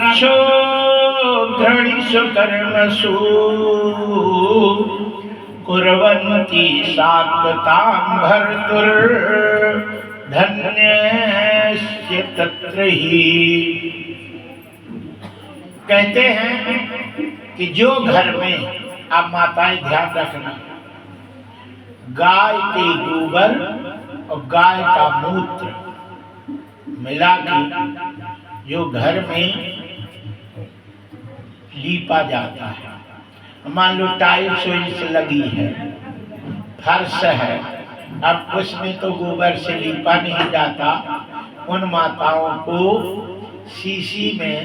राक्षो घृणिषु कर्मसु कुर्वन्ति सात्वतां भर्तुर्धन्यस्य तत्र ही। कहते हैं कि जो घर में, आप माताएं ध्यान रखना, गाय के गोबर और गाय का मूत्र मिला के जो घर में लीपा जाता है, मान लो टाइल्स वाइल्स लगी है, फर्श है, अब उसमें तो गोबर से लीपा नहीं जाता, उन माताओं को शीशी में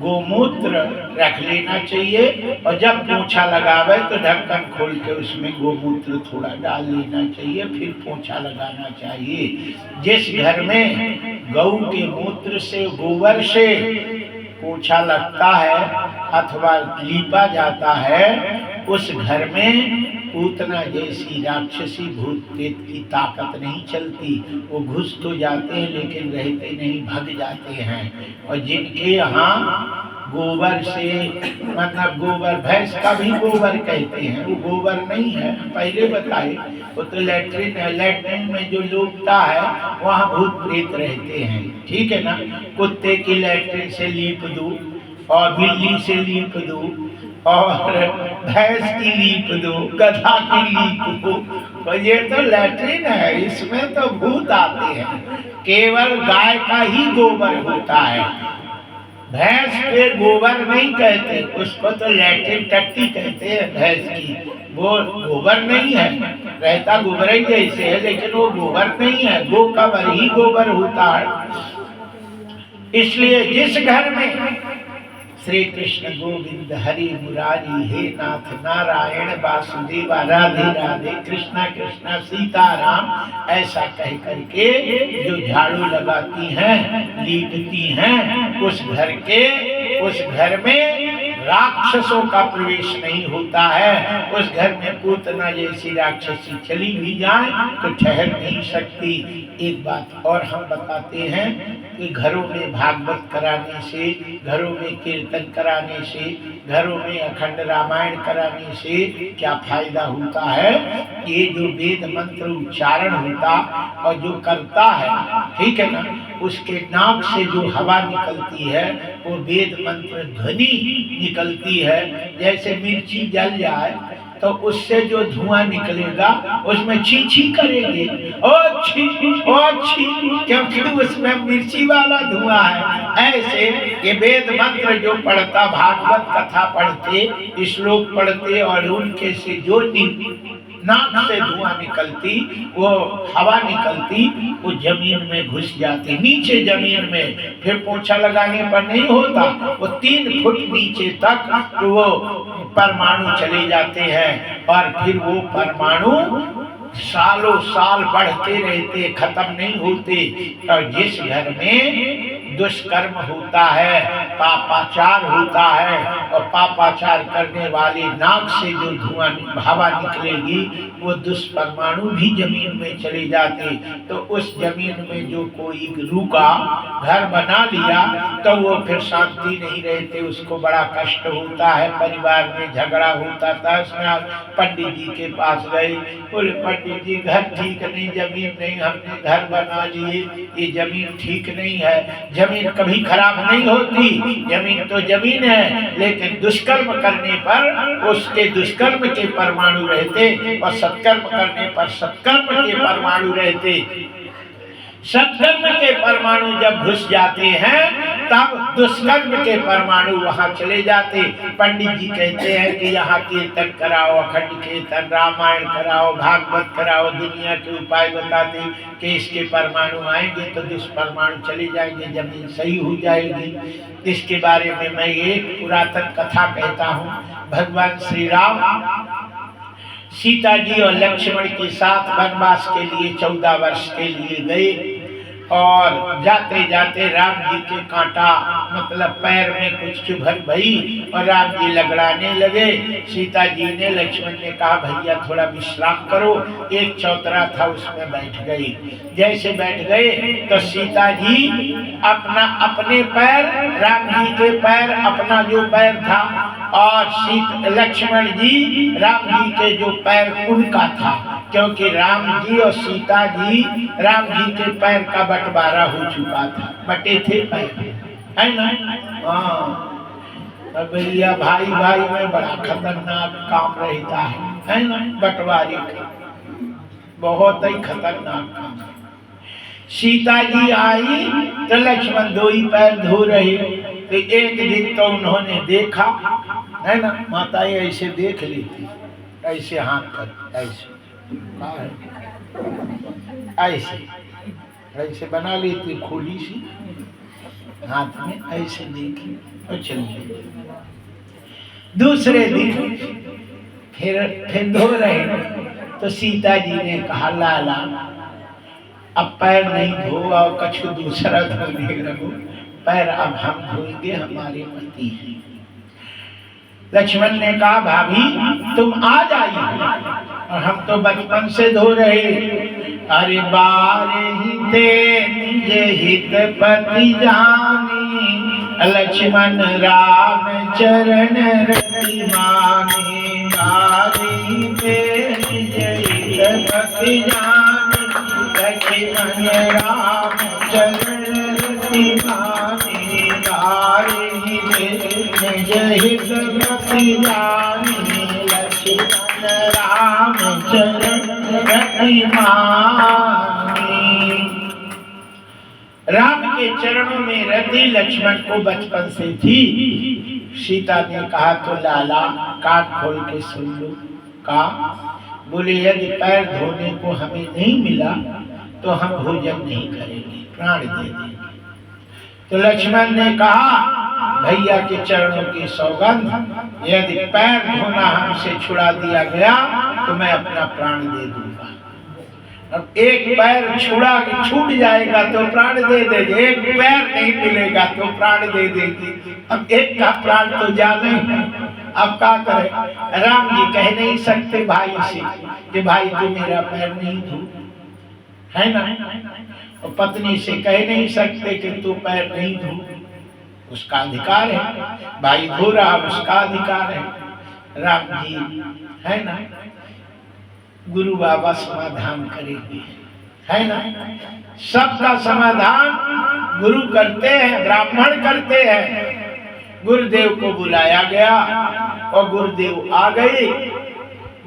गोमूत्र रख लेना चाहिए और जब पोंछा लगावे तो ढक्कन खोल के उसमें गोमूत्र थोड़ा डाल लेना चाहिए, फिर पोंछा लगाना चाहिए। जिस घर में गऊ के मूत्र से, गोबर से पोंछा लगता है अथवा लीपा जाता है, उस घर में पूतना जैसी राक्षसी भूत प्रेत की ताकत नहीं चलती। वो घुस तो जाते हैं लेकिन रहते नहीं, भग जाते हैं। और जिनके यहाँ गोबर से, मतलब गोबर, भैंस का भी गोबर कहते हैं, वो गोबर नहीं है, पहले बताए, वो तो लैट्रिन है, लैट्रिन में जो लोटता है वहाँ भूत प्रेत रहते हैं, ठीक है ना। कुत्ते की लैट्रिन से लीप दो और बिल्ली से लीप दो और भैंस की लीप दो, गधा की लीप दो, तो ये तो लैट्रिन है, इसमें तो भूत आते हैं। केवल गाय का ही गोबर होता है, भैंस के गोबर नहीं कहते, उसको तो लैट्रिन टट्टी कहते हैं भैंस की, वो गोबर नहीं है, रहता गोबर ही जैसे है लेकिन वो गोबर नहीं है, गो का ही गोबर होता है। इसलिए जिस घर में श्री कृष्ण गोविंद हरि मुरारी हे नाथ नारायण वासुदेव राधे राधे कृष्णा कृष्णा सीताराम ऐसा कह करके जो झाड़ू लगाती हैं, लीपती हैं, उस घर में राक्षसों का प्रवेश नहीं होता है। उस घर में पूतना जैसी राक्षसी चली भी जाए तो ठहर नहीं सकती। एक बात और हम बताते हैं कि घरों में भागवत कराने से, घरों में कीर्तन कराने से, घरों में अखंड रामायण कराने से क्या फायदा होता है। ये जो वेद मंत्र उच्चारण होता और जो करता है, ठीक है ना, उसके नाक से जो हवा निकलती है वो वेद मंत्र ध्वनि निकलती है। जैसे मिर्ची जल जाए तो उससे जो धुआं निकलेगा उसमें छी छी करेंगे, ओ छी, क्योंकि उसमें मिर्ची वाला धुआं है। ऐसे ये वेद मंत्र जो पढ़ता, भागवत कथा पढ़ते, श्लोक पढ़ते और उनके से जो नाक से धुआं निकलती, वो हवा निकलती, वो जमीन में घुस जाती, नीचे जमीन में, फिर पोछा लगाने पर नहीं होता, वो 3 फुट नीचे तक तो वो परमाणु चले जाते हैं और फिर वो परमाणु सालों साल बढ़ते रहते, खत्म नहीं होते। और जिस घर में दुष्कर्म होता है, पापाचार होता है और पापाचार करने वाले नाक से जो धुआं हवा निकलेगी वो दुष्परमाणु भी जमीन में चले जाते। तो उस जमीन में जो कोई रुका, घर बना लिया, तो वो फिर शांति नहीं रहते, उसको बड़ा कष्ट होता है, परिवार में झगड़ा होता था। उसमें पंडित जी के पास गए, बोले पंडित जी घर ठीक नहीं, जमीन नहीं, हमने घर बना लिए, ये जमीन ठीक नहीं है। जमीन कभी खराब नहीं होती, जमीन तो जमीन है, लेकिन दुष्कर्म करने पर उसके दुष्कर्म के परमाणु रहते और सत्कर्म करने पर सत्कर्म के परमाणु रहते। सत्कर्म के परमाणु जब घुस जाते हैं तब दुष्कर्म के परमाणु वहां चले जाते। पंडित जी कहते हैं कि यहाँ कीर्तन कराओ, अखंड कीर्तन, रामायण कराओ, भागवत कराओ, दुनिया के उपाय बताते कि इसके परमाणु आएंगे तो दुष्परमाणु चले जाएंगे, जमीन सही हो जाएगी। इसके बारे में मैं एक पुरातन कथा कहता हूँ। भगवान श्री राम सीता जी और लक्ष्मण के साथ वनवास के लिए 14 वर्ष के लिए गए और जाते जाते राम जी के कांटा मतलब पैर में कुछ चुभन भई और राम जी लगड़ाने लगे। सीता जी ने, लक्ष्मण ने कहा भैया थोड़ा विश्राम करो। एक चौतरा था उसमें बैठ गई। जैसे बैठ गए तो सीता जी अपने पैर, राम जी के पैर, अपना जो पैर था, और लक्ष्मण जी राम जी के जो पैर उनका था, क्योंकि राम जी और सीता जी, राम जी के पैर का बंटवारा हो चुका था, बटे थे पैर, है ना। हाँ भैया, भाई भाई में बड़ा खतरनाक काम रहता है ना, बंटवारे का बहुत ही खतरनाक काम। सीता जी आई तो लक्ष्मण दो ही पैर धो रहे। तो एक दिन तो उन्होंने देखा, है ना, माताएं ऐसे देख लेती, ऐसे हाथ कर, ऐसे ऐसे ऐसे बना लेती, खोली सी हाथ में ऐसे देखी और चली। दूसरे दिन फिर धो रहे तो सीता जी ने कहा लाला अब पैर नहीं धो और कछु दूसरा धोने लगो, पैर अब हम धोएंगे, हमारे पति हैं। लक्ष्मण ने कहा भाभी तुम आ जाइए, और हम तो बचपन से धो रहे। अरे बारे ही ते हित पति जानी, लक्ष्मण राम चरण रति माने। बारे ही ते हित पति जानी, लक्ष्मण राम चरण रति माने। बारे ही ते हित पति जानी, लक्ष्मण राम चरण रति माने। राम के चरणों में रति लक्ष्मण को बचपन से थी। सीता ने कहा तो लाला कान खोल के सुन लो। कहा, बोले यदि पैर धोने को हमें नहीं मिला तो हम भोजन नहीं करेंगे, प्राण दे देंगे। तो लक्ष्मण ने कहा भैया के चरणों की सौगंध, यदि पैर धोना हमसे छुड़ा दिया गया तो मैं अपना प्राण दे दूंगा। अब एक पैर छूट जाएगा तो प्राण दे देंगे, एक पैर नहीं मिलेगा तो प्राण दे देंगे। अब एक का प्राण तो जाना ही है, अब क्या करें। राम जी कह नहीं सकते भाई से कि भाई तू मेरा पैर नहीं धो, है ना। और पत्नी से कह नहीं सकते कि तू पैर नहीं धो, उसका अधिकार है। भाई धो रहा, उसका अधिकार है। राम जी है ना, गुरु बाबा समाधान करेंगे, है ना। सबका समाधान गुरु करते हैं, ब्राह्मण करते हैं। गुरुदेव को बुलाया गया और गुरुदेव आ गए।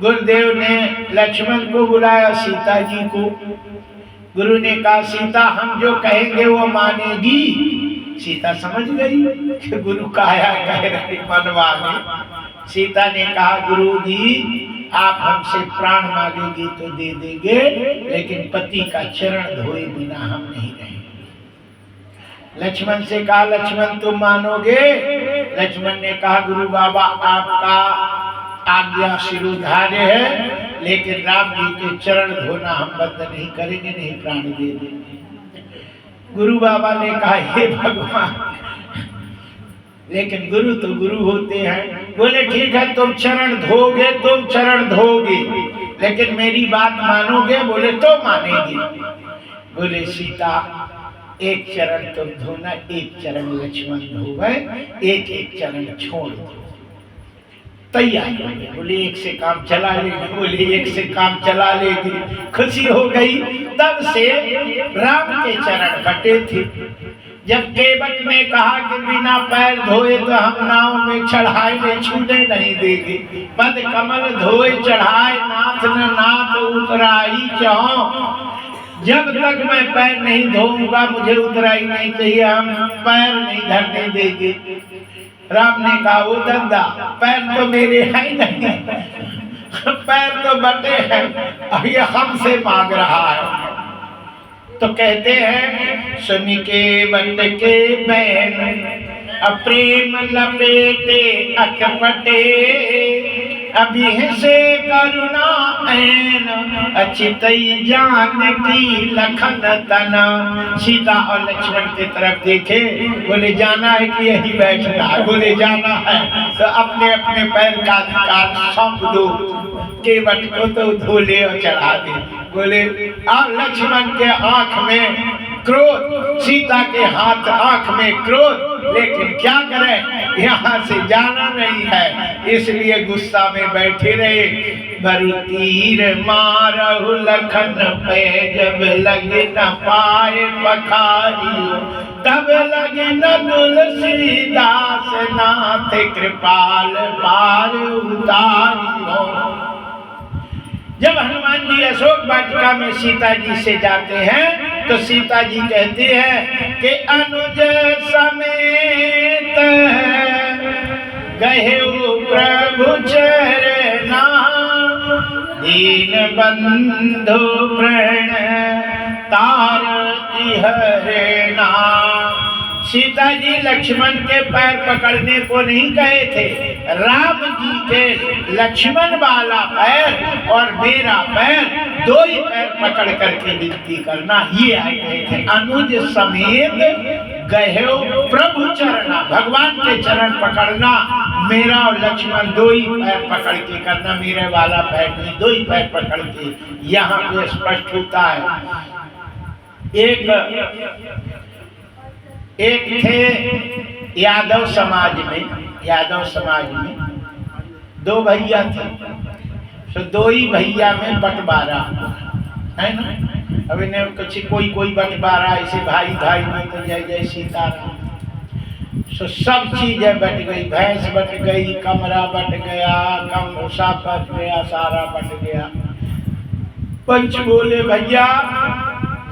गुरुदेव ने लक्ष्मण को बुलाया, सीता जी को। गुरु ने कहा सीता हम जो कहेंगे वो मानेगी। सीता समझ गई कि गुरु काया कह रहे मनवा में। सीता ने कहा गुरु जी आप हमसे प्राण मांगेंगे तो दे देंगे, लेकिन पति का चरण धोए बिना हम नहीं रहेंगे। लक्ष्मण से कहा लक्ष्मण तुम मानोगे? लक्ष्मण ने कहा गुरु बाबा आपका आज्ञा शिरोधार्य है, लेकिन राम जी के चरण धोना हम बंद नहीं करेंगे, नहीं प्राण दे देंगे। गुरु बाबा ने कहा हे भगवान, लेकिन गुरु तो गुरु होते हैं। बोले ठीक है तुम चरण धोगे, तुम चरण धोगे, लेकिन मेरी बात मानोगे? बोले तो मानेगी। बोले सीता एक चरण तुम धोना, एक चरण लक्ष्मण धोवे, एक एक चरण छोड़ दो। तैयार हो गए। बोले एक से काम चला लेगी, बोले एक से काम चला लेगी। खुशी हो गई। तब से राम के चरण कटे थे। जब केवट ने कहा कि बिना पैर धोए तो हम नाव में चढ़ाई नहीं, छूटे नहीं देंगे, पद कमल धोए चढ़ाए नाथ न नाथ उतराई चाहो। जब तक मैं पैर नहीं धोऊंगा मुझे उतराई नहीं चाहिए, हम पैर नहीं धरने देंगे। राम ने कहा वो धंधा, पैर तो मेरे है नहीं, पैर तो बटे हैं, अब ये हमसे मांग रहा है। तो कहते हैं सुन के बट के बैन, प्रेम लपेटे अकपटे, अभी से करुणा ऐन अचित जानकी लखन तना। सीता और लक्ष्मण की तरफ देखे, बोले जाना है कि यही बैठना है? बोले जाना है तो अपने अपने पैर का अधिकार सौंप दो, केवट को तो धोले और चढ़ा दे। बोले अब लक्ष्मण के आंख में क्रोध, सीता के हाथ आंख में क्रोध, लेकिन क्या करें, यहाँ से जाना नहीं है, इसलिए गुस्सा में बैठे रहे। भरु तीर मारहु लखन पे, जब लगे न पाए पखारी, तब लगे न तुलसीदास नाथ कृपाल पार उतारी। जब हनुमान जी अशोक वाटिका में सीता जी से जाते हैं तो सीता जी कहती है कि अनुज समेत गए प्रभु चरना, दीन बंधु प्रण तारति हरना। सीता जी लक्ष्मण के पैर पकड़ने को नहीं कहे थे, राम जी के लक्ष्मण वाला पैर और मेरा पैर, दो ही पैर पकड़ करके विनती करना, ये आए गए थे। अनुज समेत गए प्रभु चरणा, भगवान के चरण पकड़ना, मेरा और लक्ष्मण दो ही पैर पकड़ के करना, मेरे वाला पैर नहीं, दो ही पैर पकड़ के। यहाँ पे स्पष्ट होता है। एक थे यादव समाज में दो भैया थे, तो दो ही भैया में बंटवारा है ना। अब इन्हें कुछ कोई बंटवारा ऐसे भाई भाई में तो जय जय सीताराम। तो सब चीजें बट गई, भैंस बट गई, कमरा बट गया, कम भूसा बट गया, सारा बट गया। पंच बोले भैया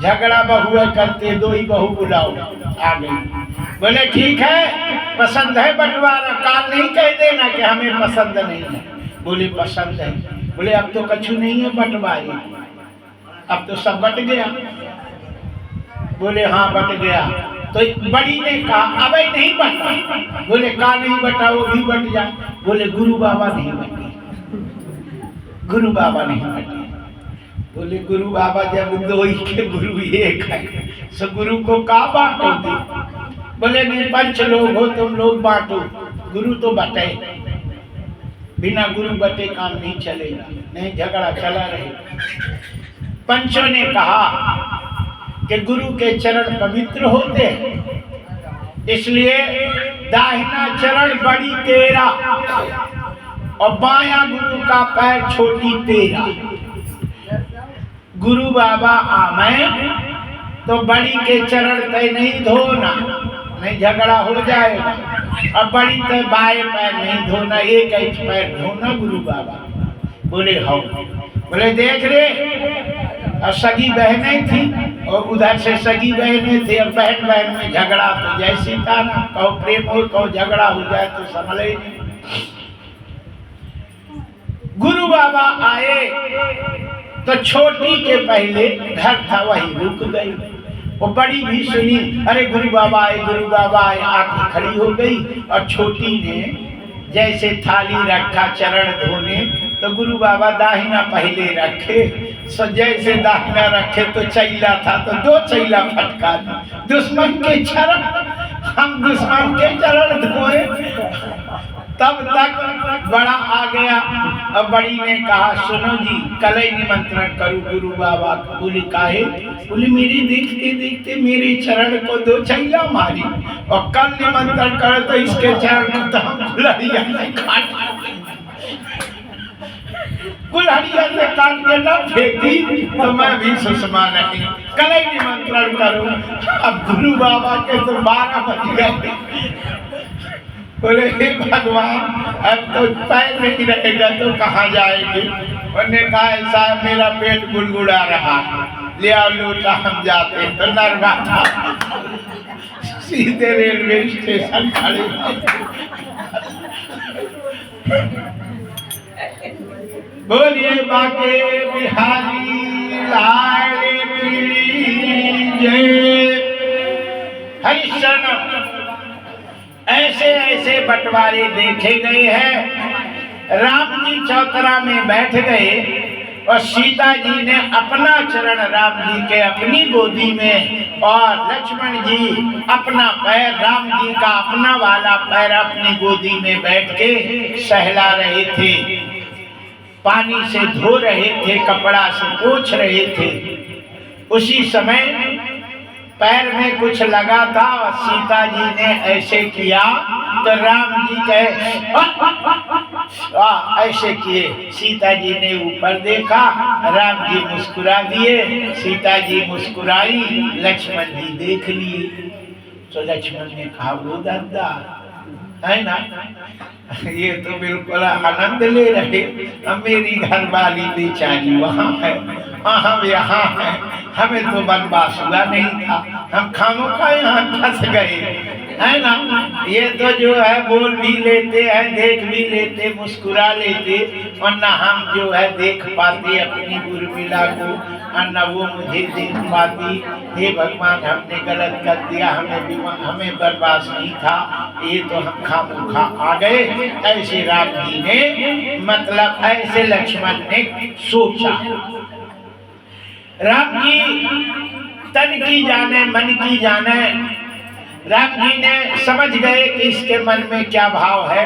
झगड़ा बहुए करते, दो ही बहू बुलाओ। आ गई। बोले ठीक है, पसंद है बंटवारा, काल नहीं कह देना कि हमें पसंद नहीं है। बोले पसंद है। बोले अब तो कछु नहीं है बंटवारी, अब तो सब बट गया। बोले हाँ बट गया। तो बड़ी ने कहा अब नहीं बटा। बोले का नहीं बटा, वो भी बट जाए। बोले गुरु बाबा नहीं बटे, गुरु बाबा नहीं बटे। बोले गुरु बाबा जब दो ही के गुरु एक है, सो गुरु को का बांटोगे? बोले नहीं, पंच लोग हो तुम लोग बांटो, गुरु तो बटे, बिना गुरु बटे काम नहीं चलेगा। नहीं, झगड़ा चला रहेगा। पंचों ने कहा कि गुरु के चरण पवित्र होते हैं, इसलिए दाहिना चरण बड़ी तेरा और बायां गुरु का पैर छोटी तेरा। गुरु बाबा आमे तो बड़ी के चरण तय नहीं धोना, नहीं झगड़ा हो जाएगा। और बड़ी तय बाएं पैर नहीं धोना, एक पैर धोना गुरु बाबा। बोले हाँ। बोले देख रे, और सगी बहनें थी और उधर से सगी बहनें थी, और बहन बहन में झगड़ा तो जय सीताराम, कहो प्रेम हो कहो झगड़ा हो जाए तो संभले ही नहीं। गुरु बाबा आए तो छोटी के पहले घर था वही रुक गई। वो बड़ी भी सुनी, अरे गुरु बाबा आए, आके खड़ी हो गई। और छोटी ने जैसे थाली रखा चरण धोने, तो गुरु बाबा दाहिना पहले रखे। सो जैसे दाहिना रखे तो चैला था, तो दो चैला फटका दी। दुश्मन के चरण, हम दुश्मन के चरण धोए। तब तक बड़ा आ गया। अब बड़ी ने कहा सुनो जी, कल ही निमंत्रण करूं गुरु बाबा को। बोली काहे? बोली मेरी देखते देखते मेरे चरण को दो चैला मारी, और कल निमंत्रण करो तो इसके चरण को तो हम कुल्हड़िया से काट के न फेंकी तो मैं भी सुषमा नहीं। कल ही निमंत्रण करूं। अब गुरु बाबा के तो 12 बज गए। बोले हे भगवान, अब तो पैर नहीं रहेगा तो कहाँ जाएंगे? उन्होंने कहा ऐसा मेरा पेट गुड़गुड़ा रहा, ले आओ लोटा हम जाते। तो नरवा था, सीधे रेलवे स्टेशन खड़े। बोलिए बाके बिहारी लाल की जय। हरिश्चंद्र ऐसे ऐसे बंटवारे देखे गए हैं। राम जी चौतरा में बैठ गए और सीता जी ने अपना चरण राम जी के अपनी गोदी में और लक्ष्मण जी अपना पैर राम जी का अपना वाला पैर अपनी गोदी में बैठ के सहला रहे थे, पानी से धो रहे थे, कपड़ा से पोंछ रहे थे। उसी समय पैर में कुछ लगा था और सीता जी ने ऐसे किया तो राम जी कहे ऐसे किए। सीता जी ने ऊपर देखा, राम जी मुस्कुरा दिए, सीता जी मुस्कुराई, लक्ष्मण जी देख लिए। तो लक्ष्मण ने कहा वो दादा है ना, ये तो बिल्कुल आनंद ले रहे, अब मेरी घरवाली बेचारी वहाँ है, हम यहाँ है, हमें तो वनवास हुआ नहीं था, हम खामोखा यहाँ फंस गए है ना। ये तो जो है बोल भी लेते हैं, देख भी लेते, मुस्कुरा लेते, और न हम जो है देख पाते अपनी उर्मिला को, और न वो मुझे देख पाती। हे भगवान, हमने गलत कर दिया, हमें बर्बाद नहीं था, ये तो हम खामोखा आ गए। ऐसे राम जी ने मतलब ऐसे लक्ष्मण ने सोचा। राम जी तन की जाने मन की जाने, राम जी ने समझ गए कि इसके मन में क्या भाव है।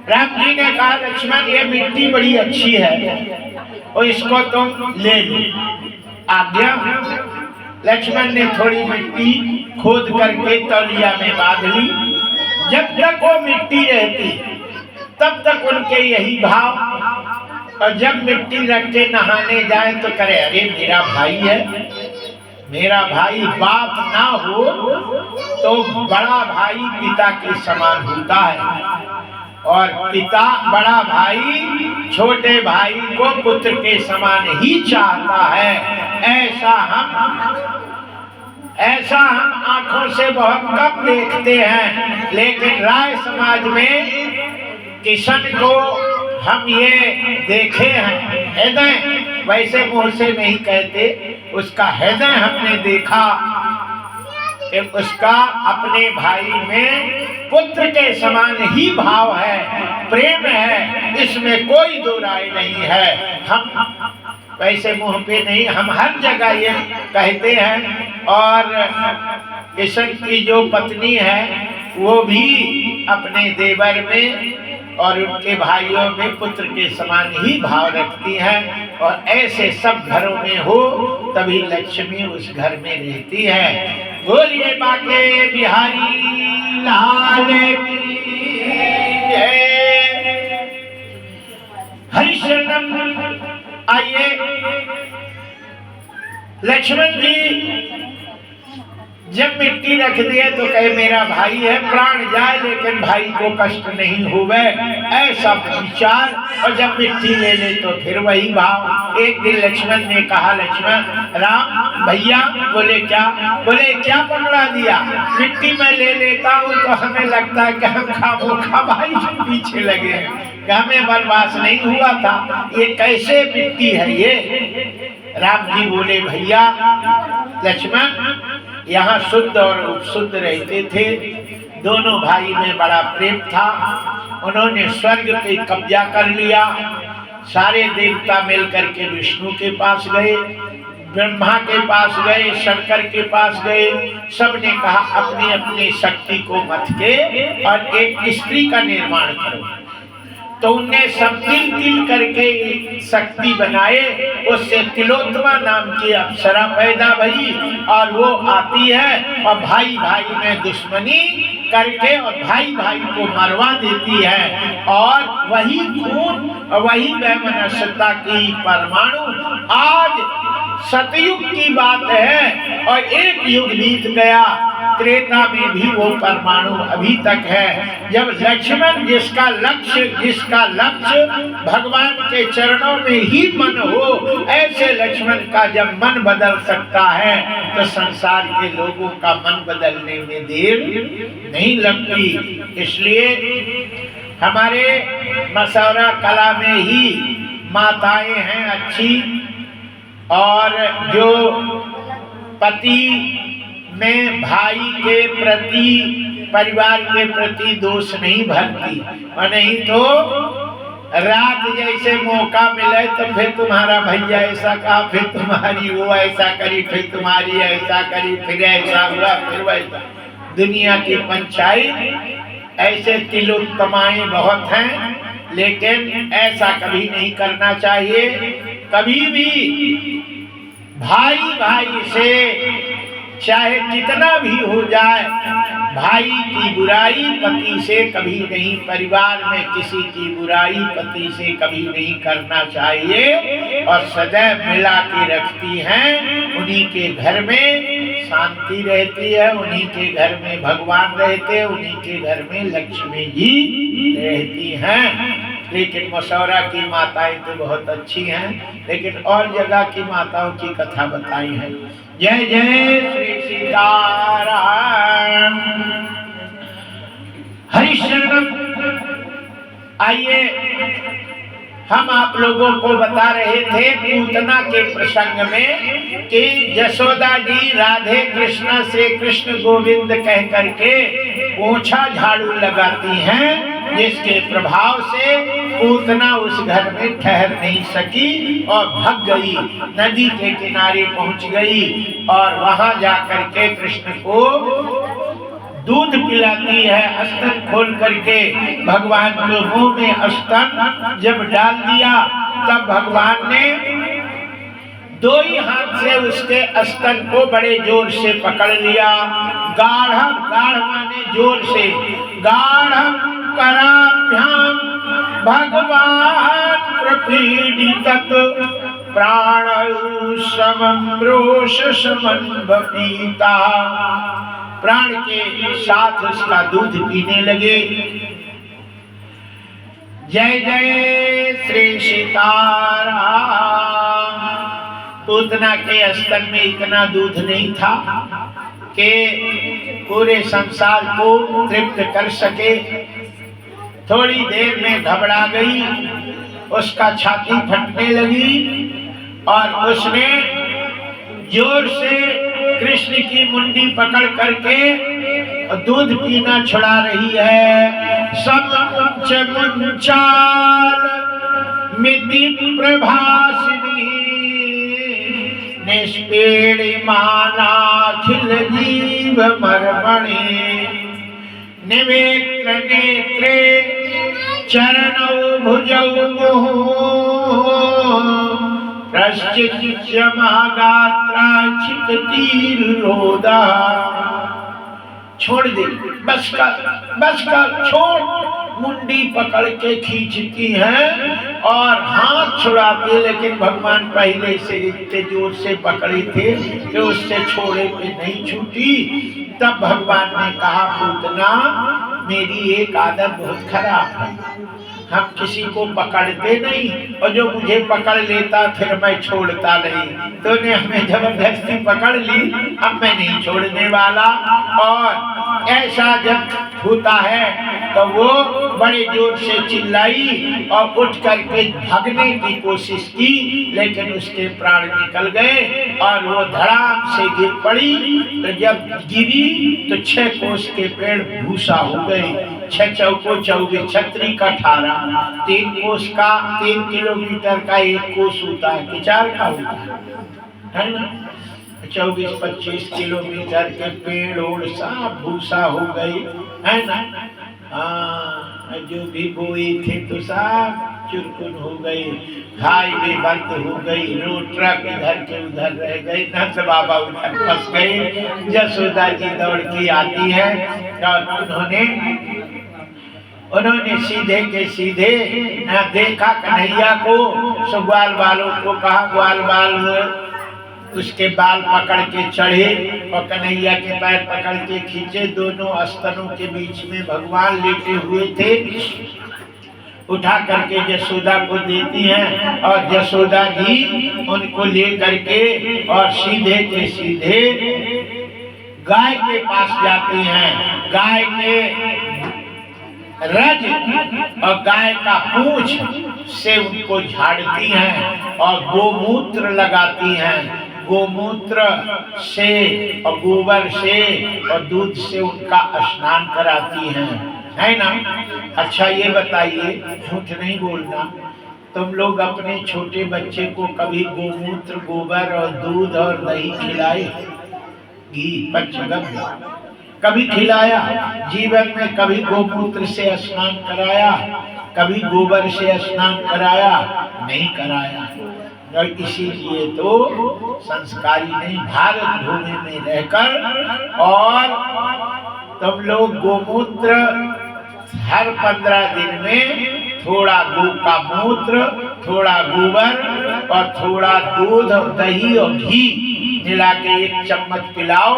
राम जी ने कहा लक्ष्मण ये मिट्टी बड़ी अच्छी है और इसको तुम ले लो, आज्ञा। लक्ष्मण ने थोड़ी मिट्टी खोद करके तौलिया में बांध ली। जब तक वो मिट्टी रहती तब तक उनके यही भाव, और जब मिट्टी रख के नहाने जाए तो करे अरे मेरा भाई है, मेरा भाई। बाप ना हो तो बड़ा भाई पिता के समान होता है, और पिता बड़ा भाई छोटे भाई को पुत्र के समान ही चाहता है। ऐसा हम आंखों से बहुत कम देखते हैं, लेकिन राय समाज में किशन को हम ये देखे हैं। हृदय वैसे मुंह से नहीं कहते, उसका हृदय हमने देखा कि उसका अपने भाई में पुत्र के समान ही भाव है, प्रेम है, इसमें कोई दो राय नहीं है। हम वैसे मुंह पे नहीं, हम हर जगह ये कहते हैं। और किशन की जो पत्नी है वो भी अपने देवर में और उनके भाइयों में पुत्र के समान ही भाव रखती हैं, और ऐसे सब घरों में हो तभी लक्ष्मी उस घर में रहती है। बोलिए बाके बिहारी लाल की जय। हरिशरणम। आइए, लक्ष्मण जी जब मिट्टी रख दिए तो कहे मेरा भाई है, प्राण जाए लेकिन भाई को कष्ट नहीं हुए, ऐसा विचार। और जब मिट्टी ले ले तो फिर वही भाव। एक दिन लक्ष्मण ने कहा लक्ष्मण राम भैया, बोले क्या? बोले क्या पकड़ा दिया? मिट्टी में ले लेता हूँ तो हमें लगता है कि हम खामोखा भाई के पीछे लगे हैं, कि हमें वनवास नहीं हुआ था, ये कैसे मिट्टी है ये? राम जी बोले भैया लक्ष्मण, यहाँ शुद्ध और उपशुद्ध रहते थे, दोनों भाई में बड़ा प्रेम था। उन्होंने स्वर्ग पे कब्जा कर लिया। सारे देवता मिलकर के विष्णु के पास गए, ब्रह्मा के पास गए, शंकर के पास गए। सबने कहा अपनी अपनी शक्ति को मथ के और एक स्त्री का निर्माण करो। तो उनने सब तिल तिल करके शक्ति बनाए, उससे तिलोत्तमा नाम की अप्सरा पैदा भई, और वो आती है और भाई भाई में दुश्मनी करके और भाई भाई को मरवा देती है। और वही खून, वही वैमनस्यता की परमाणु आज सतयुग की बात है, और एक युग बीत गया, त्रेता में भी वो परमाणु अभी तक है। जब लक्ष्मण जिसका लक्ष्य भगवान के चरणों में ही मन हो, ऐसे लक्ष्मण का जब मन बदल सकता है तो संसार के लोगों का मन बदलने में देर नहीं लगती। इसलिए हमारे मसौरा कला में ही माताएं हैं अच्छी, और जो पति में भाई के प्रति परिवार के प्रति दोष नहीं भरती, और नहीं तो रात जैसे मौका मिले तो फिर तुम्हारा भैया ऐसा कहा, फिर तुम्हारी वो ऐसा करी, फिर तुम्हारी ऐसा करी, फिर ऐसा हुआ, फिर वैसा। दुनिया की पंचायत, ऐसे तिलोत्तमाएं बहुत हैं, लेकिन ऐसा कभी नहीं करना चाहिए। कभी भी भाई भाई से चाहे कितना भी हो जाए, भाई की बुराई पति से कभी नहीं, परिवार में किसी की बुराई पति से कभी नहीं करना चाहिए, और सदैव मिला के रखती हैं। उन्हीं के घर में शांति रहती है, उन्हीं के घर में भगवान रहते हैं, उन्हीं के घर में लक्ष्मी जी रहती हैं। लेकिन मसौरा की माताएं तो बहुत अच्छी हैं, लेकिन और जगह की माताओं की कथा बताई है। जय जय श्री सीताराम। हरिशरणम। आइए, हम आप लोगों को बता रहे थे पूतना के प्रसंग में कि यशोदा जी राधे कृष्ण से कृष्ण गोविंद कह करके पोछा झाड़ू लगाती हैं, जिसके प्रभाव से पूतना उस घर में ठहर नहीं सकी और भाग गई, नदी के किनारे पहुंच गई और वहां जाकर के कृष्ण को दूध पिलाती है, स्तन खोल करके। भगवान के मुंह में स्तन जब डाल दिया, तब भगवान ने दो ही हाथ से उसके स्तन को बड़े जोर से पकड़ लिया। गाढ़ गाढ़ माने जोर से, गाढ़ कराभ्याम भगवान प्रपीडितत प्राणौ समं रोष समन्वपीता। प्राण के साथ उसका दूध पीने लगे। जय जय श्री सीताराम। पूतना के स्तन में इतना दूध नहीं था कि पूरे संसार को तृप्त कर सके। थोड़ी देर में घबरा गई, उसका छाती फटने लगी और उसने जोर से कृष्ण की मुंडी पकड़ करके दूध पीना छुड़ा रही है। समुच मुंचाल मिति प्रभासिनी निष्पेड़ी मानाखिल जीव मर्मणे निवेत्र नेत्रे चरणौ भुजौ प्रश्चित्य महागात्रा चित्तीर रोदा। छोड़ दे, बस कर, छोड़। मुंडी पकड़ के खींचती हैं और हाथ छुड़ाते, लेकिन भगवान पहले से इतने जोर से पकड़े थे कि उससे छोड़े पे नहीं छूटी। तब भगवान ने कहा, पूतना मेरी एक आदत बहुत खराब है, हम किसी को पकड़ते नहीं, और जो मुझे पकड़ लेता फिर मैं छोड़ता नहीं। तूने हमें जबरदस्ती पकड़ ली, अब मैं नहीं छोड़ने वाला। और ऐसा जब होता है तो वो बड़े जोर से चिल्लाई और उठ करके भागने की कोशिश की, लेकिन उसके प्राण निकल गए और वो धड़ाम से गिर पड़ी। तो जब गिरी तो 6 कोस के पेड़ भूसा हो गए। 6 चौको 24, छतरी का 18, 3 कोस का 3 किलोमीटर का 1 कोस होता है कि 4 का होता है ना। 24-25 किलोमीटर के पेड़ और सब भूसा हो गए, है ना। जो भी बोए थे तो सब चुरकुन हो गई, खाई भी बंद हो गई, रोड ट्रक इधर के उधर रह गए, नंद बाबा उधर फंस गए। यशोदा जी दौड़ के आती है और उन्होंने सीधे के सीधे न देखा कन्हैया को, सो ग्वाल वालों को कहा, ग्वाल वाल उसके बाल पकड़ के चढ़े और कन्हैया के पैर पकड़ के खींचे। दोनों स्तनों के बीच में भगवान लेटे हुए थे। उठा करके यशोदा को देती हैं और यशोदा जी उनको ले करके और सीधे के सीधे गाय के पास जाती हैं। गाय के रज और गाय का पूंछ से उनको झाड़ती हैं और गोमूत्र लगाती हैं। गोमूत्र से और गोबर से और दूध से उनका स्नान कराती हैं, है ना। अच्छा ये बताइए, झूठ नहीं बोलना, तुम लोग अपने छोटे बच्चे को कभी गोमूत्र, गोबर और दूध और दही खिलाए? घी, पंचगव्य कभी खिलाया? जीवन में कभी गोमूत्र से स्नान कराया? कभी गोबर से स्नान कराया? नहीं कराया। और इसीलिए तो संस्कारी नहीं, भारत भूमि में रहकर और तुम लोग गोमूत्र हर 15 दिन में थोड़ा गौ का मूत्र, थोड़ा गोबर और थोड़ा दूध और दही और घी मिला के 1 चम्मच पिलाओ।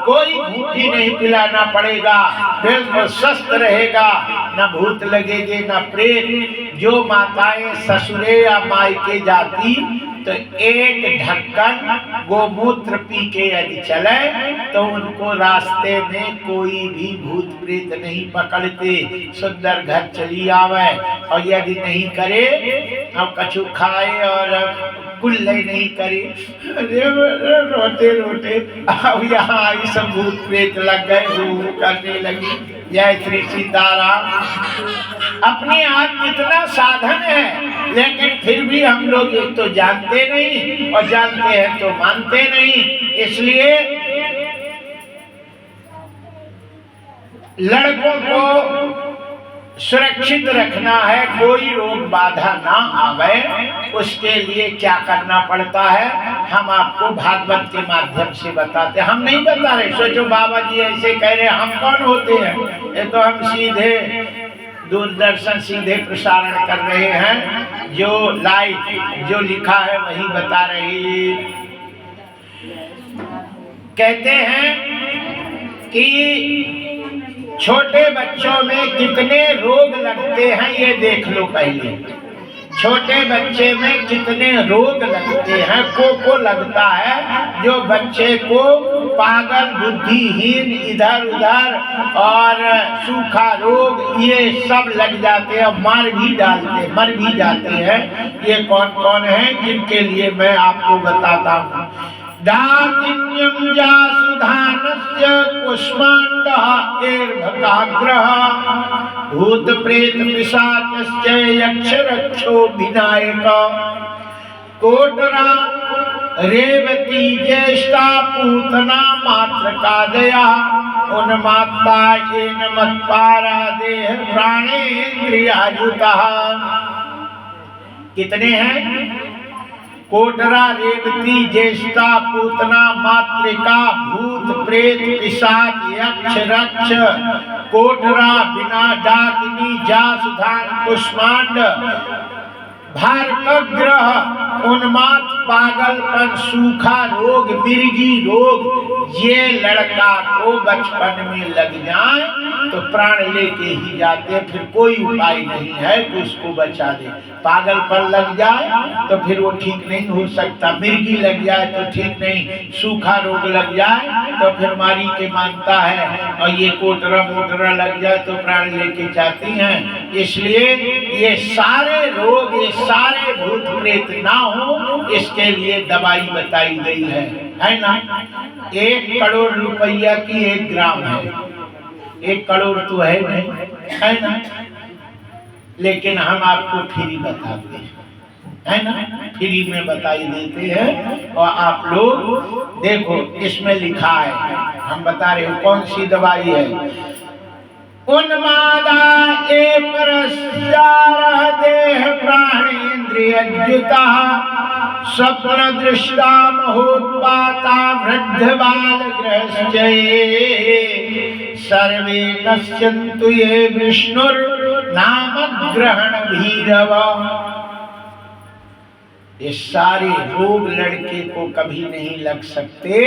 कोई भूखी नहीं पिलाना पड़ेगा, बिल्कुल स्वस्थ रहेगा, न भूत लगेगे न प्रेत। जो माताएं ससुरे या मायके जाती तो 1 ढक्कन गोमूत्र पी के यदि चले तो उनको रास्ते में कोई भी भूत प्रेत नहीं पकड़ते, सुंदर घर चली आवे। और यदि नहीं करे, अब कछु खाए और कुल्ले नहीं करे, रोते रोते अब यहाँ आई सब भूत प्रेत लग गए, वो करने लगी। जय श्री सीताराम। अपने आप कितना साधन है, लेकिन फिर भी हम लोग एक तो जानते नहीं और जानते हैं तो मानते नहीं। इसलिए लड़कों को सुरक्षित रखना है, कोई रोग बाधा ना आवे, उसके लिए क्या करना पड़ता है हम आपको भागवत के माध्यम से बताते हैं। हम नहीं बता रहे, सोचो बाबा जी ऐसे कह रहे, हम कौन होते हैं? ये तो हम सीधे दूरदर्शन सीधे प्रसारण कर रहे हैं, जो लाइव जो लिखा है वही बता रही। कहते हैं कि छोटे बच्चों में कितने रोग लगते हैं ये देख लो पहले। छोटे बच्चे में कितने रोग लगते हैं, को लगता है जो बच्चे को पागल, बुद्धिहीन, इधर उधर और सूखा रोग ये सब लग जाते हैं, मर भी जाते हैं। ये कौन कौन है जिनके लिए मैं आपको बताता हूँ। दाकिन्यं जासुधानस्य कुष्माण्डः एर्भकाग्रः भूत प्रेत पिशाचश्च यक्ष रक्षो विनायक कोटरा रेवती ज्येष्ठा पूतना मात्रकादया उन्मात्ता येन मत्पारा देह प्राणेन्द्रियायुतः। कितने हैं? कोटरा, रेवती, ज्येष्ठा, पूतना, मातृका, भूत प्रेत पिशाच यक्ष रक्ष, कोटरा, बिना, डाकिनी, जासुधान, कुष्मांड, भारकग्रह, उन्माद, पागलपन, सूखा रोग, मिर्गी रोग। ये लड़का को बचपन में लग जाए तो प्राण लेके ही जाते, फिर कोई उपाय नहीं है कि उसको बचा दे। पागलपन लग जाए तो फिर वो ठीक नहीं हो सकता, मिर्गी लग जाए तो ठीक नहीं, सूखा रोग लग जाए तो फिर मारी के मानता है, और ये कोटरा मोटरा लग जाए तो प्राण लेके जाती हैं। इसलिए ये सारे रोग, ये सारे भूत प्रेत ना हो, इसके लिए दवाई बताई गई है ना। 1 करोड़ रुपया की 1 ग्राम है, 1 करोड़ तो है नहीं, है ना, लेकिन हम आपको फ्री बताते हैं, है ना, फ्री में बताई देते हैं। और आप लोग देखो इसमें लिखा है, हम बता रहे हो कौन सी दवाई है। उन्मादा ए परस्यारः देह प्राणेन्द्रियज्युता स्वप्न दृष्टा महोत्पाता वृद्ध बाल गृहश्चये सर्वे नश्यन्तु ये विष्णुर नाम ग्रहण भीरव। ये सारे रोग लड़के को कभी नहीं लग सकते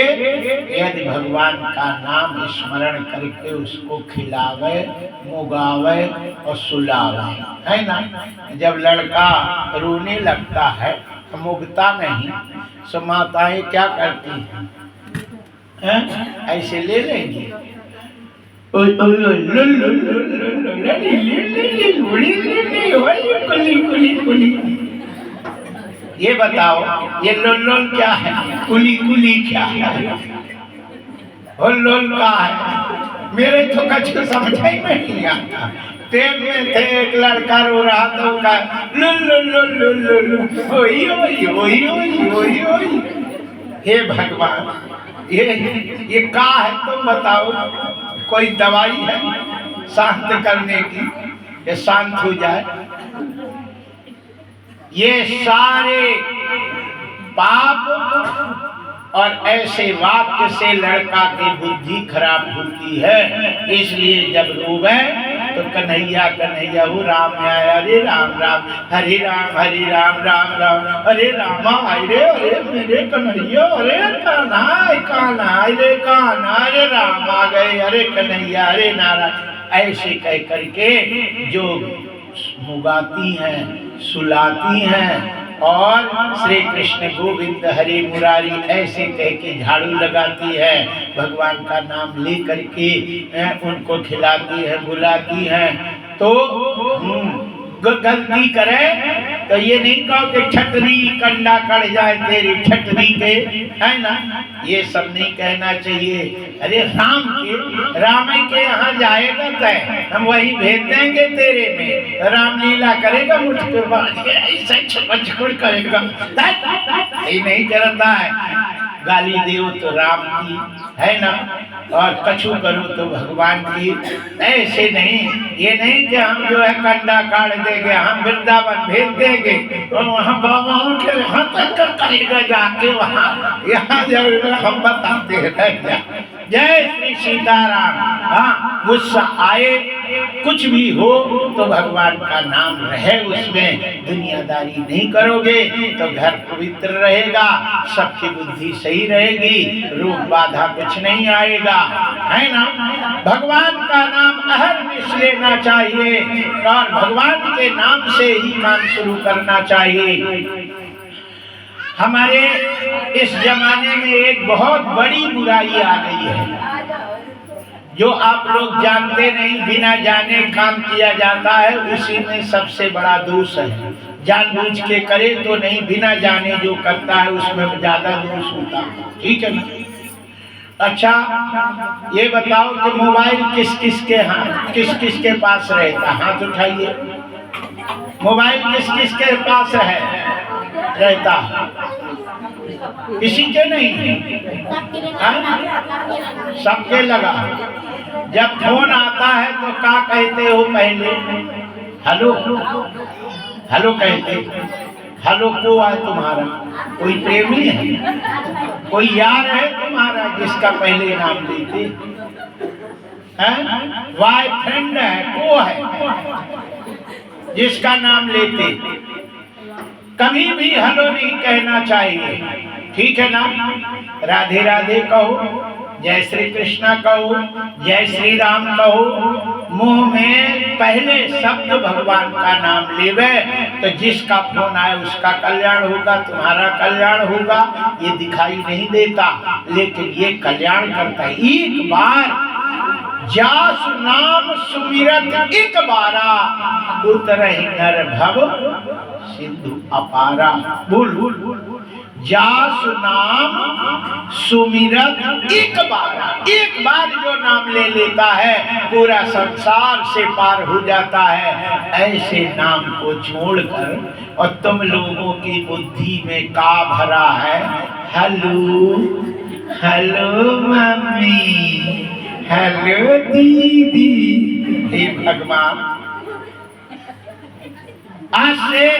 यदि भगवान का नाम स्मरण करके उसको खिलावे, मुगावे और सुलावे, है ना। जब लड़का रोने लगता है तो मुगता नहीं, सो माताएं क्या करती हैं? ऐसे ले लेंगी, ये बताओ ये लोल क्या है, कुली कुली क्या है, लोल का है? मेरे तो कुछ समझ ही नहीं आता। ट्रेन में थे, एक लड़का रो रहा था, उसका लुल ओई ओई ओई ओई ओई ओई। हे भगवान, ये का है तुम बताओ? कोई दवाई है शांत करने की, ये शांत हो जाए? ये सारे पाप और ऐसे वाक्य से लड़का की बुद्धि खराब होती है। इसलिए जब रोवे तो कन्हैया कन्हैया वो राम आया, हरे राम राम हरे राम राम राम हरे रामा, अरे मेरे कन्हैया, अरे कान्हा कान्हा, अरे कान्हा, अरे राम आ गए, अरे कन्हैया, अरे नारायण। ऐसे कह करके जो मुगाती हैं, सुलाती हैं और श्री कृष्ण गोविंद हरे मुरारी ऐसे कह के झाड़ू लगाती है, भगवान का नाम ले करके उनको खिलाती है, बुलाती है। तो गलती करे तो ये नहीं कहो कि छतरी कंडा कट जाए तेरी छतरी के, है ना? ये सब नहीं कहना चाहिए। अरे राम के यहाँ जाएगा तय, हम वही भेज देंगे तेरे में, रामलीला करेगा, मुझको ऐसा छपड़ करेगा, ये नहीं करता है। गाली दो तो राम की, है ना? और कछु करो तो भगवान की। ऐसे नहीं, ये नहीं कि हम जो है कंडा काट देंगे, हम वृंदावन भेज देंगे और वहाँ बाबा के यहाँ तक करेगा जाके, वहाँ यहाँ जरूर हम बताते हैं। जय श्री सीताराम। हाँ, गुस्सा आए कुछ भी हो तो भगवान का नाम रहे उसमें, दुनियादारी नहीं करोगे तो घर पवित्र रहेगा, सबकी बुद्धि सही रहेगी, रोग बाधा कुछ नहीं आएगा, है ना? भगवान का नाम अहर्निश लेना चाहिए और भगवान के नाम से ही काम शुरू करना चाहिए। हमारे इस जमाने में एक बहुत बड़ी बुराई आ गई है जो आप लोग जानते नहीं, बिना जाने काम किया जाता है, उसी में सबसे बड़ा दोष है। जानबूझ के करे तो नहीं, बिना जाने जो करता है उसमें ज्यादा दोष होता है, ठीक है ना? अच्छा, ये बताओ कि मोबाइल किस किस के पास रहता? हाथ उठाइए। मोबाइल किस किस के पास रहता? किसी के नहीं, सबके लगा। जब फोन आता है तो क्या कहते हो? पहले हेलो हेलो कहते। हेलो को है तुम्हारा? कोई प्रेमी है, कोई यार है तुम्हारा जिसका पहले नाम लेते हैं? बॉयफ्रेंड है, को है जिसका नाम लेते। कभी भी हेलो नहीं कहना चाहिए, ठीक है ना? राधे राधे कहो, जय श्री कृष्णा कहो, जय श्री राम कहो। मुंह में पहले शब्द भगवान का नाम लेवे तो जिसका फोन आए उसका कल्याण होगा, तुम्हारा कल्याण होगा। ये दिखाई नहीं देता लेकिन ये कल्याण करता है। एक बार जास नाम सुमिरत एक बारा, उतरहि नर भव सिंधु अपारा। बोल जास नाम सुमिरत एक बार जो नाम ले लेता है पूरा संसार से पार हो जाता है। ऐसे नाम को छोड़कर और तुम लोगों की बुद्धि में का भरा है? हेलो हेलो मम्मी, हेलो दीदी। हे भगवान, आज से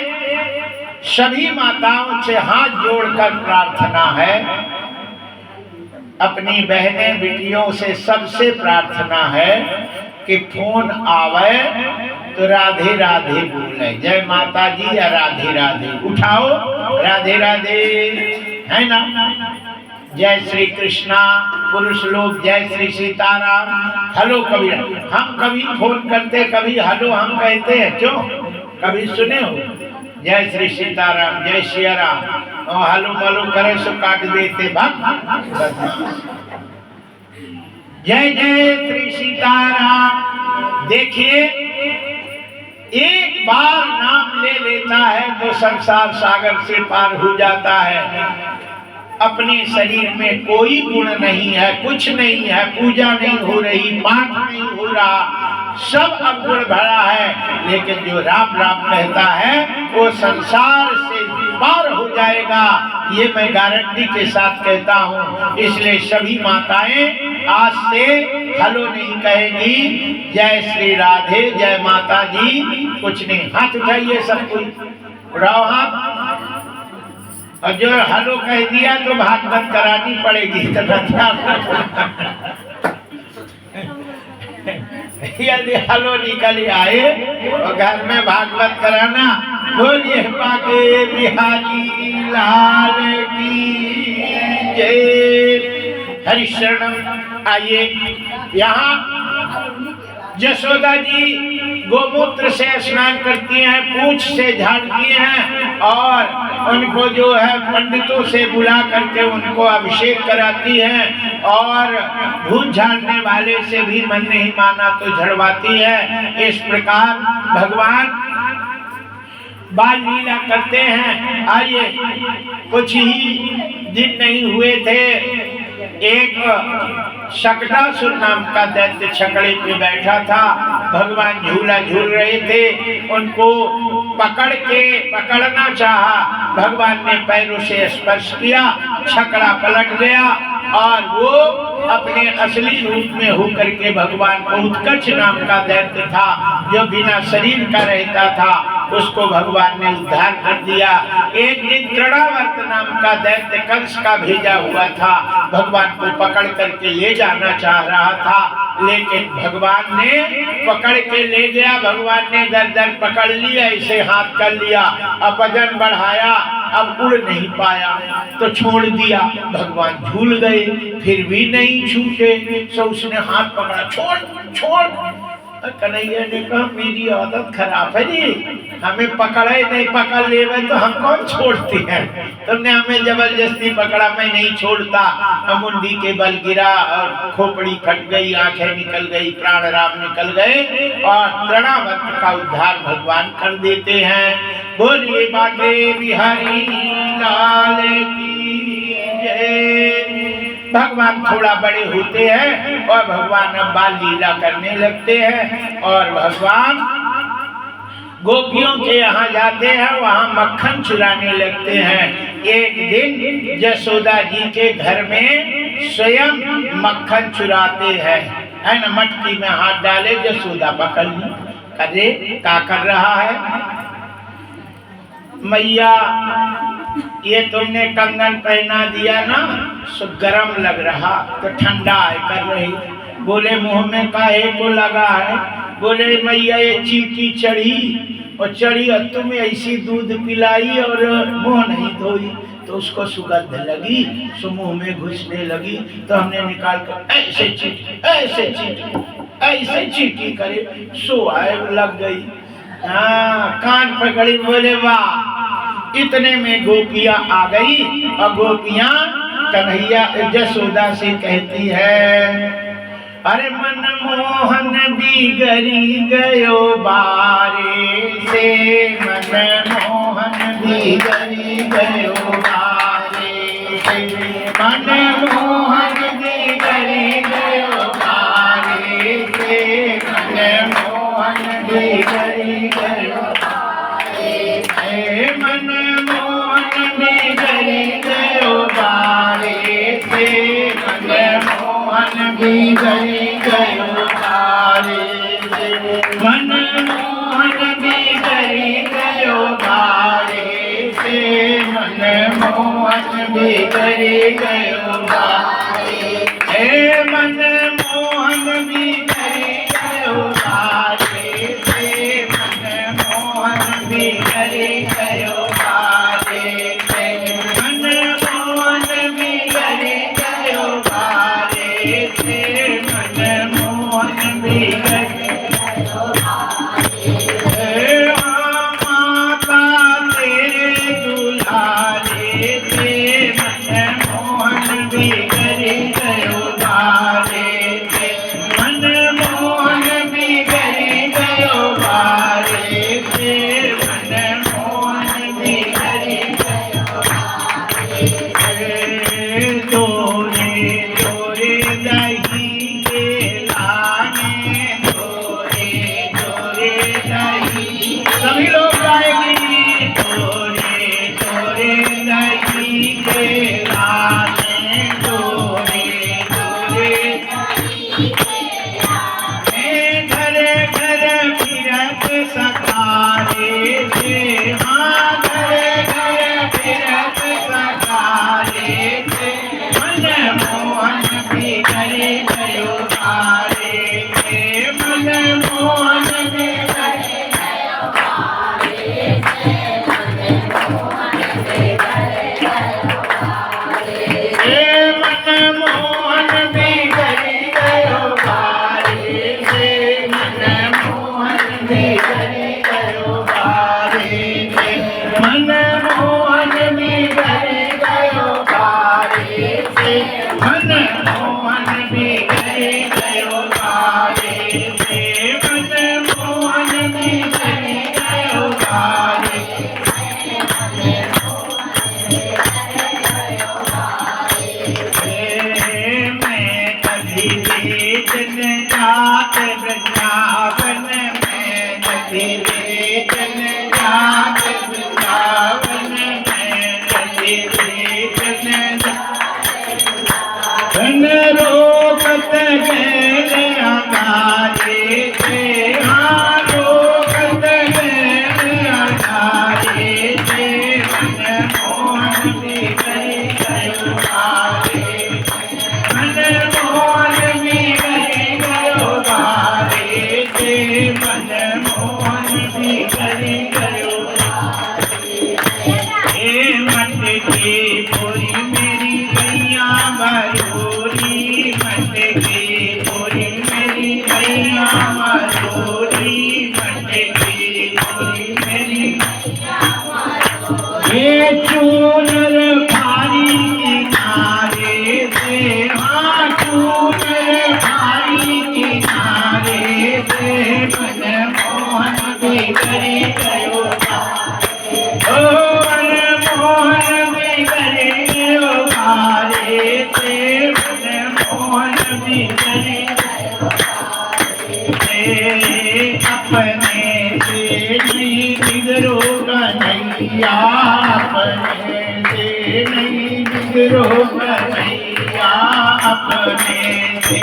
सभी माताओं से हाथ जोड़कर प्रार्थना है, अपनी बहनें बेटियों से सबसे प्रार्थना है कि फोन आवे तो राधे राधे बोले, जय माता जी या राधे राधे। उठाओ, राधे राधे, है ना? जय श्री कृष्णा। पुरुष लोग जय श्री सीताराम। हेलो कभी हम कभी फोन करते, कभी हेलो हम कहते हैं, क्यों? कभी सुने हो? जय श्री सीताराम, जय श्री राम और हेलो मलो करे सो काट देते। जय जय श्री सीताराम। देखिए, एक बार नाम ले ले लेता है तो संसार सागर से पार हो जाता है। अपने शरीर में कोई गुण नहीं है, कुछ नहीं है, पूजा नहीं हो रही, पाठ नहीं हो रहा, सब अवगुण भरा है, लेकिन जो राम राम कहता है वो संसार से पार हो जाएगा। ये मैं गारंटी के साथ कहता हूँ। इसलिए सभी माताएं आज से हेलो नहीं कहेगी, जय श्री राधे, जय माता जी, कुछ नहीं। हाथ उठाइए सब कोई, उठाओ हाथ। और जो हेलो कह दिया तो भागवत करानी पड़ेगी। यदि हेलो निकल आए और घर में भागवत कराना। बोलिए बाके बिहारी लाल की जय। हरिशरण। आइए, यहाँ यशोदा जी गोमूत्र से स्नान करती हैं, पूंछ से झाड़ती हैं और उनको जो है पंडितों से बुला करके उनको अभिषेक कराती हैं और भूत झाड़ने वाले से भी मन नहीं माना तो झड़वाती है। इस प्रकार भगवान बाल लीला करते हैं। आइए, कुछ ही दिन नहीं हुए थे, एक शकटासुर नाम का दैत्य छकड़े पे बैठा था। भगवान झूला झूल रहे थे, उनको पकड़ना चाहा। भगवान ने पैरों से स्पर्श किया, छकड़ा पलट गया और वो अपने असली रूप में होकर के भगवान को, उत्कर्ष नाम का दैत्य था जो बिना शरीर का रहता था, उसको भगवान ने उद्धार कर दिया। एक दिन तृणावर्त नाम का दैत्य कंस का भेजा हुआ था, भगवान को पकड़ करके ले जाना चाह रहा था, लेकिन भगवान ने पकड़ के ले गया। भगवान ने गर्दन पकड़ लिया, ऐसे हाथ कर लिया, अब वजन बढ़ाया, अब उड़ नहीं पाया तो छोड़ दिया। भगवान झूल गए, फिर भी नहीं छूटे, तो उसने हाथ पकड़ा, छोड़ छोड़। कन्हैया ने कहा मेरी आदत खराब है जी, हमें पकड़े नहीं, पकड़ ले तो हम कौन छोड़ते हैं, तुमने हमें जबरदस्ती पकड़ा, मैं नहीं छोड़ता। मुंडी के बल गिरा और खोपड़ी फट गई, आंखें निकल गई, प्राण राम निकल गए और तृणावर्त का उद्धार भगवान कर देते हैं। बोलिए बाके बिहारी लाल की जय। भगवान थोड़ा बड़े होते हैं और भगवान अब बाल लीला करने लगते हैं और भगवान गोपियों के यहाँ जाते हैं, वहाँ मक्खन चुराने लगते हैं। एक दिन यशोदा जी के घर में स्वयं मक्खन चुराते हैं, है ना। मटकी में हाथ डाले, यशोदा पकड़ ली, अरे क्या कर रहा है मैया, ये तुमने कंगन पहना दिया ना, सो गरम लग रहा तो ठंडा है कर रही। बोले मुंह में काहे को लगा है? बोले मैया ये चींटी चढ़ी और चढ़ी और तुम्हें ऐसी दूध पिलाई और मुंह नहीं धोई तो उसको सुगंध लगी, सो मुंह में घुसने लगी, तो हमने निकाल कर ऐसे चींटी करे, सो आए लग गई। हाँ, कान पकड़ी, बोले वाह। इतने में गोपियां आ गई और गोपियां कन्हैया यशोदा से कहती है, अरे मनमोहन बिगड़ी गयो बारे से, मनमोहन बिगड़ी गयो बारे से, मनमोहन बिगड़ी गयो बारे से, मनमोहन बिगड़ी गयो बारे से, मनमोहन बिगड़ी गयो बारे से, मनमोहन बिगड़ी गयो बारे से, मनमोहन बिगड़ी गयो बारे से, मनमोहन बिगड़ी गयो बारे से, मनमोहन बिगड़ी गयो बारे से, मनमोहन बिगड़ी गयो बारे से, मनमोहन बिगड़ी गयो बारे से, मनमोहन बिगड़ी गयो बारे से, माता तेरे दुलारे से, मनमोहन बिगड़ी गयो बारे सभी लोग गाएंगे। तोरे तोरे दही के लाले, तोरे तोरे घर घर फिरत सकारे से, हाँ घर घर फिरत सकारे से, मन मोहन बिगड़ गयो बारे से, मन मोहन बिगड़ गयो बारे से, मन मोहन बिगड़ गयो बारे से, मन मोहन बिगड़ गयो बारे से, मन मोहन बिगड़ गयो बारे से, मन मोहन बिगड़ गयो बारे से, मन मोहन बिगड़ गयो बारे से, मन मोहन बिगड़ गयो बारे से। मैं कभी बेचन जात वृंदावन में, कभी बेचन जात वृंदावन में, कभी बेचन धन रोकत गैर आगारे से, हाँ रोकत गैर आगारे से, मन मोहन बिगड़ गयो बारे, मन मोहन बिगड़ गयो बारे से, मन मोहन बिगड़ गयो बारे से। हे मटकी पूरी मेरी गैया मयूरी, मटकी पूरी मेरी गैया मयूरी, मटकी पूरी मेरी ये चूनर भारी किनारे से, हाँ चूनर भारी किनारे से, मन मोहन बिगड़ गयो बारे, ओ मन मोहन बिगड़ गयो बारे से, मन मोहन बिगड़ गयो बारे से। अपने से नहीं बिगड़ो कन्हैया, अपने से नहीं बिगड़ो कन्हैया, अपने से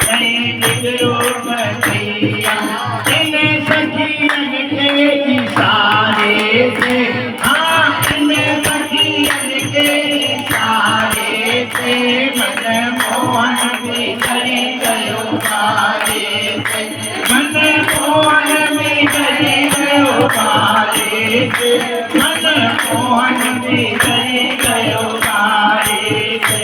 नहीं बिगड़ो कन्हैया, इन सखियन के इशारे से, हाँ इन सखियन के इशारे से, मन मोहन बिगड़ गयो बारे से, मन मोहन बिगड़ गयो बारे से, मन मोहन बिगड़ गयो बारे से।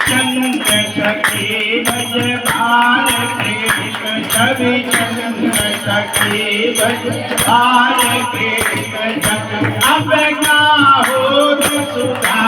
चंद्र सखी भज भाल कृष्ण, सभी चंद्र सखी भज भाल कृष्ण, अब का हो सुधा